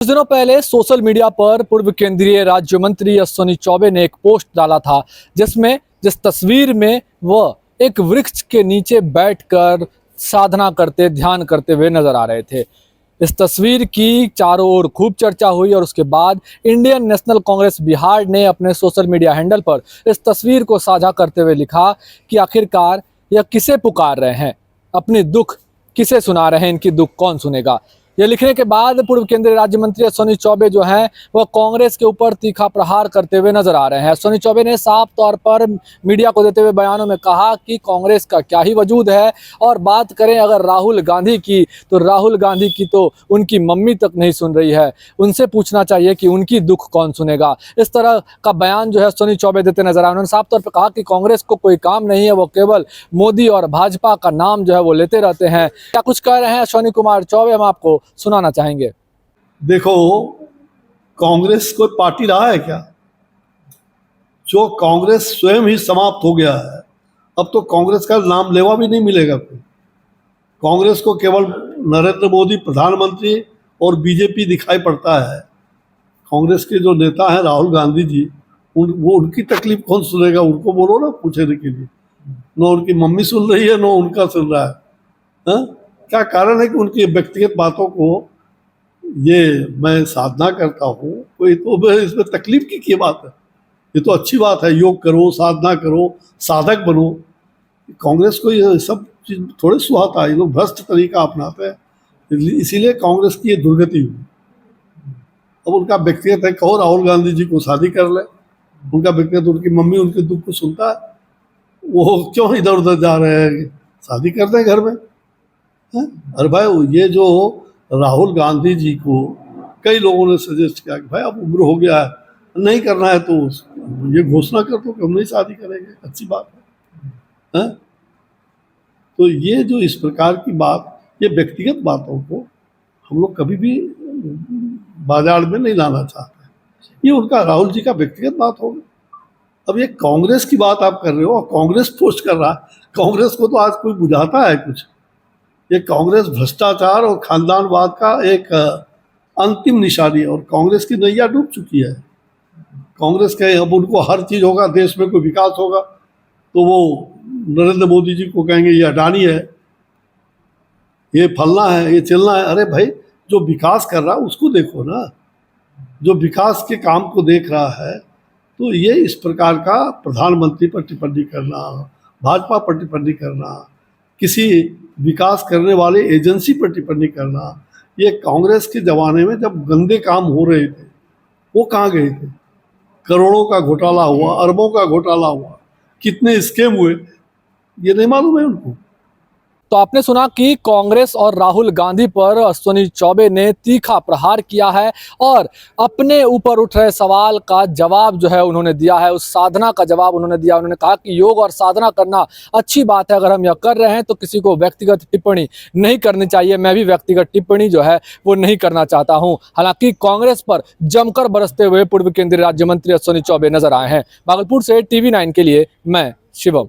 कुछ दिनों पहले सोशल मीडिया पर पूर्व केंद्रीय राज्य मंत्री अश्विनी चौबे ने एक पोस्ट डाला था जिस तस्वीर में वह एक वृक्ष के नीचे बैठकर साधना करते ध्यान करते हुए नजर आ रहे थे। इस तस्वीर की चारों ओर खूब चर्चा हुई और उसके बाद इंडियन नेशनल कांग्रेस बिहार ने अपने सोशल मीडिया हैंडल पर इस तस्वीर को साझा करते हुए लिखा कि आखिरकार यह किसे पुकार रहे हैं, अपनी दुख किसे सुना रहे हैं, इनकी दुख कौन सुनेगा। यह लिखने के बाद पूर्व केंद्रीय राज्य मंत्री अश्विनी चौबे जो हैं वह कांग्रेस के ऊपर तीखा प्रहार करते हुए नजर आ रहे हैं। अश्विनी चौबे ने साफ तौर पर मीडिया को देते हुए बयानों में कहा कि कांग्रेस का क्या ही वजूद है, और बात करें अगर राहुल गांधी की, तो राहुल गांधी की तो उनकी मम्मी तक नहीं सुन रही है, उनसे पूछना चाहिए कि उनकी दुख कौन सुनेगा। इस तरह का बयान जो है अश्विनी चौबे देते नजर आए। उन्होंने साफ तौर पर कहा कि कांग्रेस को कोई काम नहीं है, वो केवल मोदी और भाजपा का नाम जो है वो लेते रहते हैं। क्या कुछ कह रहे हैं अश्विनी कुमार चौबे, हम आपको सुनाना चाहेंगे। देखो, कांग्रेस कोई पार्टी रहा है क्या? जो कांग्रेस स्वयं ही समाप्त हो गया है, अब तो कांग्रेस का नाम लेवा भी नहीं मिलेगा कोई। कांग्रेस को केवल नरेंद्र मोदी प्रधानमंत्री और बीजेपी दिखाई पड़ता है। कांग्रेस के जो नेता हैं राहुल गांधी जी, वो उनकी तकलीफ कौन सुनेगा? उनको बोलो ना पूछने के लिए। न उनकी मम्मी सुन रही है, न उनका सुन रहा है। हाँ? क्या कारण है कि उनकी व्यक्तिगत बातों को ये मैं साधना करता हूँ, कोई तो इसमें तकलीफ की क्या बात है? ये तो अच्छी बात है, योग करो, साधना करो, साधक बनो। कांग्रेस को ये सब चीज थोड़े सुहाता है, ये लोग भ्रष्ट तरीका अपनाते हैं, इसीलिए कांग्रेस की ये दुर्गति हुई। अब उनका व्यक्तिगत है, कहो राहुल गांधी जी को शादी कर ले, उनका व्यक्तिगत, उनकी मम्मी उनके दुख को सुनता है, वो क्यों इधर उधर जा रहे हैं? शादी कर दें घर में। अरे भाई, ये जो राहुल गांधी जी को कई लोगों ने सजेस्ट किया कि भाई अब उम्र हो गया है, नहीं करना है तो ये घोषणा कर दो कि हम नहीं शादी करेंगे, अच्छी बात है। तो ये जो इस प्रकार की बात, ये व्यक्तिगत बातों को हम लोग कभी भी बाजार में नहीं लाना चाहते। ये उनका, राहुल जी का व्यक्तिगत बात होगी। अब ये कांग्रेस की बात आप कर रहे हो और कांग्रेस पोस्ट कर रहा है। कांग्रेस को तो आज कोई बुझाता है कुछ? ये कांग्रेस भ्रष्टाचार और खानदानवाद का एक अंतिम निशानी है, और कांग्रेस की नैया डूब चुकी है। कांग्रेस के अब उनको हर चीज़ होगा, देश में कोई विकास होगा तो वो नरेंद्र मोदी जी को कहेंगे ये अडानी है, ये फलना है, ये चलना है। अरे भाई, जो विकास कर रहा है उसको देखो ना, जो विकास के काम को देख रहा है। तो ये इस प्रकार का प्रधानमंत्री पर टिप्पणी करना, भाजपा पर टिप्पणी करना, किसी विकास करने वाले एजेंसी पर टिप्पणी करना, ये कांग्रेस के ज़माने में जब गंदे काम हो रहे थे वो कहाँ गए थे? करोड़ों का घोटाला हुआ, अरबों का घोटाला हुआ, कितने स्कैम हुए, ये नहीं मालूम है उनको। तो आपने सुना कि कांग्रेस और राहुल गांधी पर अश्विनी चौबे ने तीखा प्रहार किया है और अपने ऊपर उठ रहे सवाल का जवाब जो है उन्होंने दिया है, उस साधना का जवाब उन्होंने दिया। उन्होंने कहा कि योग और साधना करना अच्छी बात है, अगर हम यह कर रहे हैं तो किसी को व्यक्तिगत टिप्पणी नहीं करनी चाहिए। मैं भी व्यक्तिगत टिप्पणी जो है वो नहीं करना चाहता हूँ। हालांकि कांग्रेस पर जमकर बरसते हुए पूर्व केंद्रीय राज्य मंत्री अश्विनी चौबे नजर आए हैं। भागलपुर से TV9 के लिए मैं शिवम।